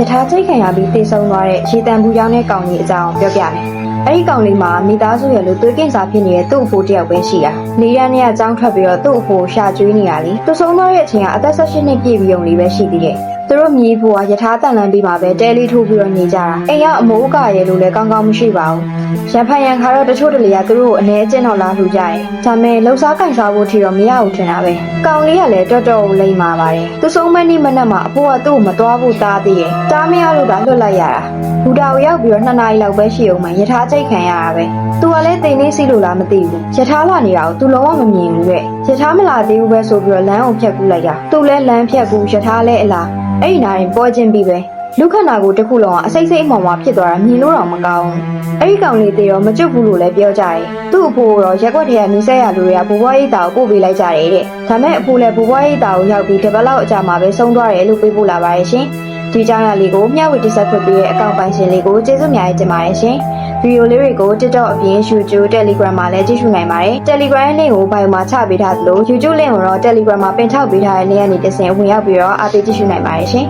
ယထာချိတ်ခံရပြီးတေဆုံးသွားတဲ့ရေတံဘူးရောင်းတဲ့ကောင်ကြီးအကြောင်းပြောပြမယ်။အဲ့ဒီကောင်လေးမှာမိသားစုရဲ့လူသွေးကင်ဆာဖြစ်နေတဲ့သူ့အဖိုးတယောက်ပဲရှိတာ။နေရန်နဲ့အကြောင်းထွက်ပြီးတော့သူ့အဖိုးရှာကျွေးနေရလေ။သူဆုံးသွားတဲ့အချိန်ကအသက်18နှစ်ပြည့်ပြီးုံလေးပဲရှိသေးတယ်။သူတို့မြေးဖို့ကယထာတန်လန်းပြီးမှပဲတဲလေးထိုးပြီးတော့နေကြတာ။အိမ်ကအမိုးအကာရဲလို့လည်းကောင်းကောင်းမရှိပါဘူး။ရံဖန်ရံခါတော့တချို့တလေကသူတို့ကိုအနေအကျင့်တော့လာလှူကြတယ်။ဒါမဲ့လှုပ်ရှားကန်စားဖို့ထီတော့မရဘူးထင်တာပဲ။ကောင်လေးကလည်းတော်တော်လိမ့်မာပါတယ်။သူဆုံးမနေ့မနက်မှာအဖိုးကသူ့ကိုမသွားဖို့တားသေးတယ်။တားမရလို့သာလွတ်လိုက်ရတာ။ဘူတာကိုရောက်ပြီးတော့2 နာရီလောက်ပဲရှိအောင်မှယထာချိတ်ခံရတာပဲ။သူကလည်းတိမ်လေးစီးလို့လားမသိဘူး။ယထာလာနေတာကိုသူလုံးဝမမြင်ဘူးတဲ့။ယထာမလာသေးဘူးပဲဆိုပြီးတော့လမ်းကိုဖြတ်ကူးလိုက်တာ။သူလည်းလမ်းဖြတ်ကူးယထာလည်းအလားအဲ့ဒီနာရင်ပေါ်ချင်းပြီးပဲလူခန္ဓာကိုယ်တစ်ခုလုံးကအစိမ့်စိမ့်အမှောင်မှဖြစ်သွားတာမြင်လို့တော့မကောင်းဘူးအဲ့ဒီကောင်လေးတေရောမကျွတ်ဘူးလို့လည်းပြောကြတယ်သူ့အဖိုးတော့ရက်ွက်ထဲကနီးစက်ရလူတွေကဘူဘွားရိတ်တာကိုပို့ပေးလိုက်ကြတယ်တဲ့ဒါမဲ့အဖိုးလည်းဘူဘွားရိတ်တာကိုရောက်ပြီးတပတ်လောက်အကြာမှာပဲဆုံးသွားတယ်လို့ပြေးပို့လာပါရဲ့ရှင်ဒီကြောင့်ရလေးကိုမျှဝေတိဆက်ခွင့်ပေးတဲ့အကောင့်ပိုင်ရှင်လေးကိုကျေးဇူးများတင်ပါတယ်ရှင်ဗီဒီယိုလေးတွေကို TikTok အပြင် YouTube Telegram မှာလည်းကြည့်ရှုနိုင်ပါတယ် Telegram ရဲ့ link ကို bio မှာချပေးထားသလို YouTube link ကိုတော့ Telegram မှာပင်ထောက်ပေးထားတဲ့ link ကနေတစ်ဆင့်ဝင်ရောက်ပြီးတော့အားပေးကြည့်ရှုနိုင်ပါတယ်ရှင်